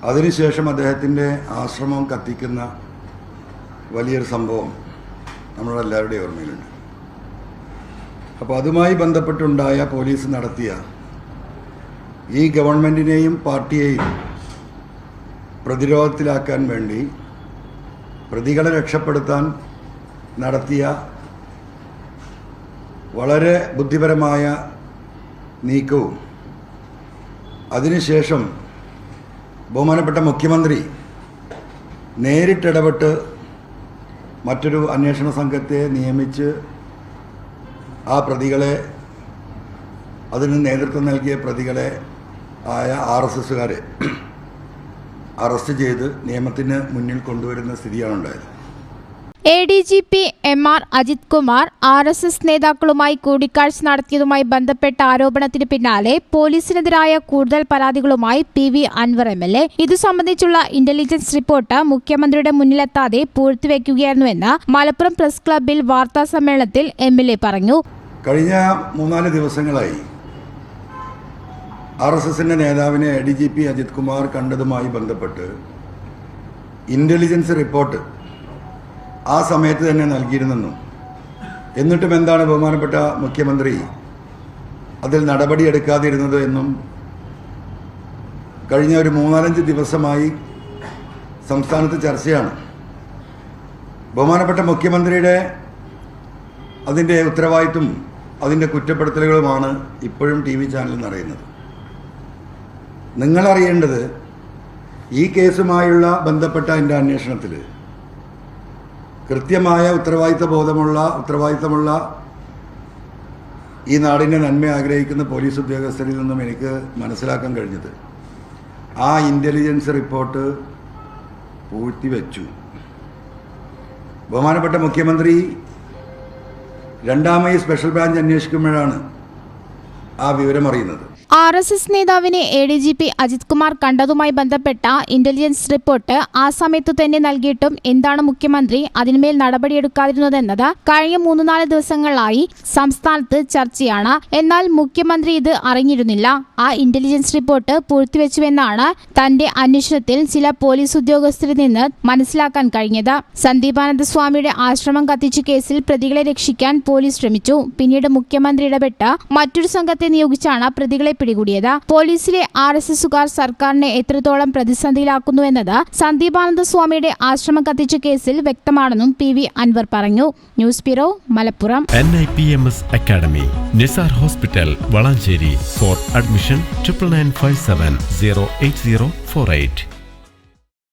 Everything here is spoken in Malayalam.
അതിനുശേഷം അദ്ദേഹത്തിൻ്റെ ആശ്രമം കത്തിക്കുന്ന വലിയൊരു സംഭവം നമ്മളെല്ലാവരുടെയും ഓർമ്മയിലുണ്ട്. അപ്പോൾ അതുമായി ബന്ധപ്പെട്ടുണ്ടായ പോലീസ് നടത്തിയ ഈ ഗവൺമെൻറ്റിനെയും പാർട്ടിയെയും പ്രതിരോധത്തിലാക്കാൻ വേണ്ടി പ്രതികളെ രക്ഷപ്പെടുത്താൻ നടത്തിയ വളരെ ബുദ്ധിപരമായ നീക്കവും അതിനുശേഷം ബഹുമാനപ്പെട്ട മുഖ്യമന്ത്രി നേരിട്ടിടപെട്ട് മറ്റൊരു അന്വേഷണ സംഘത്തെ നിയമിച്ച് ആ പ്രതികളെ, അതിന് നേതൃത്വം നൽകിയ പ്രതികളെ ആയ RSSകാരെ അറസ്റ്റ് ചെയ്ത് നിയമത്തിന് മുന്നിൽ കൊണ്ടുവരുന്ന സ്ഥിതിയാണ് ഉണ്ടായത്. ADGP MR Ajith Kumar RSS നേതാക്കളുമായി കൂടിക്കാഴ്ച നടത്തിയതുമായി ബന്ധപ്പെട്ട ആരോപണത്തിന് പിന്നാലെ പോലീസിനെതിരായ കൂടുതൽ പരാതികളുമായി PV അൻവർ MLA. ഇതു സംബന്ധിച്ചുള്ള ഇന്റലിജൻസ് റിപ്പോർട്ട് മുഖ്യമന്ത്രിയുടെ മുന്നിലെത്താതെ പൂഴ്ത്തിവെക്കുകയായിരുന്നുവെന്ന് മലപ്പുറം പ്രസ് ക്ലബ്ബിൽ വാർത്താ സമ്മേളനത്തിൽ MLA പറഞ്ഞു. കഴിഞ്ഞ 3-4 ദിവസങ്ങളായി RSSന്റെ നേതാവിനെ ADGP അജിത് കുമാർ കണ്ടതുമായി ബന്ധപ്പെട്ട് ഇന്റലിജൻസ് റിപ്പോർട്ട് ആ സമയത്ത് തന്നെ നൽകിയിരുന്നെന്നും എന്നിട്ടും എന്താണ് ബഹുമാനപ്പെട്ട മുഖ്യമന്ത്രി അതിൽ നടപടിയെടുക്കാതിരുന്നത് എന്നും കഴിഞ്ഞ ഒരു 3-5 ദിവസമായി സംസ്ഥാനത്ത് ചർച്ചയാണ്. ബഹുമാനപ്പെട്ട മുഖ്യമന്ത്രിയുടെ അതിൻ്റെ ഉത്തരവാദിത്വം അതിൻ്റെ കുറ്റപ്പെടുത്തലുകളുമാണ് ഇപ്പോഴും TV ചാനലിൽ നിറയുന്നത്. നിങ്ങളറിയേണ്ടത് ഈ കേസുമായുള്ള ബന്ധപ്പെട്ട എൻ്റെ അന്വേഷണത്തിൽ കൃത്യമായ ഉത്തരവാദിത്തമുള്ള ഈ നാടിൻ്റെ നന്മ ആഗ്രഹിക്കുന്ന പോലീസ് ഉദ്യോഗസ്ഥരിൽ നിന്നും എനിക്ക് മനസ്സിലാക്കാൻ കഴിഞ്ഞത് ആ ഇൻ്റലിജൻസ് റിപ്പോർട്ട് പൂഴ്ത്തിവെച്ചു. ബഹുമാനപ്പെട്ട മുഖ്യമന്ത്രി രണ്ടാമത് സ്പെഷ്യൽ ബ്രാഞ്ച് അന്വേഷിക്കുമ്പോഴാണ് ആ വിവരം അറിയുന്നത്. RSS നേതാവിനെ ADGP അജിത് കുമാർ കണ്ടതുമായി ബന്ധപ്പെട്ട ഇന്റലിജൻസ് റിപ്പോർട്ട് ആ സമയത്തു തന്നെ നൽകിയിട്ടും എന്താണ് മുഖ്യമന്ത്രി അതിന്മേൽ നടപടിയെടുക്കാതിരുന്നതെന്നത് കഴിഞ്ഞ 3-4 ദിവസങ്ങളായി സംസ്ഥാനത്ത് ചർച്ചയാണ്. എന്നാൽ മുഖ്യമന്ത്രി ഇത് അറിഞ്ഞിരുന്നില്ല. ആ ഇന്റലിജൻസ് റിപ്പോർട്ട് പൂഴ്ത്തിവെച്ചുവെന്നാണ് തന്റെ അന്വേഷണത്തിൽ ചില പോലീസ് ഉദ്യോഗസ്ഥരിൽ നിന്ന് മനസ്സിലാക്കാൻ കഴിഞ്ഞത്. സന്ദീപാനന്ദ സ്വാമിയുടെ ആശ്രമം കത്തിച്ച കേസിൽ പ്രതികളെ രക്ഷിക്കാൻ പോലീസ് ശ്രമിച്ചു. പിന്നീട് മുഖ്യമന്ത്രി ഇടപെട്ട് മറ്റൊരു സംഘത്തെ നിയോഗിച്ചാണ് പ്രതികളെ പിടികൂടിയത്. പോലീസിലെ RSSകാർ സർക്കാരിനെ എത്രത്തോളം പ്രതിസന്ധിയിലാക്കുന്നുവെന്നത് സന്ദീപാനന്ദ സ്വാമിയുടെ ആശ്രമം കത്തിച്ച കേസിൽ വ്യക്തമാണെന്നും PV അൻവർ പറഞ്ഞു. News bureau, Malappuram. NIPMS academy, Nisar hospital, Valanchery. For admission 9957 08048.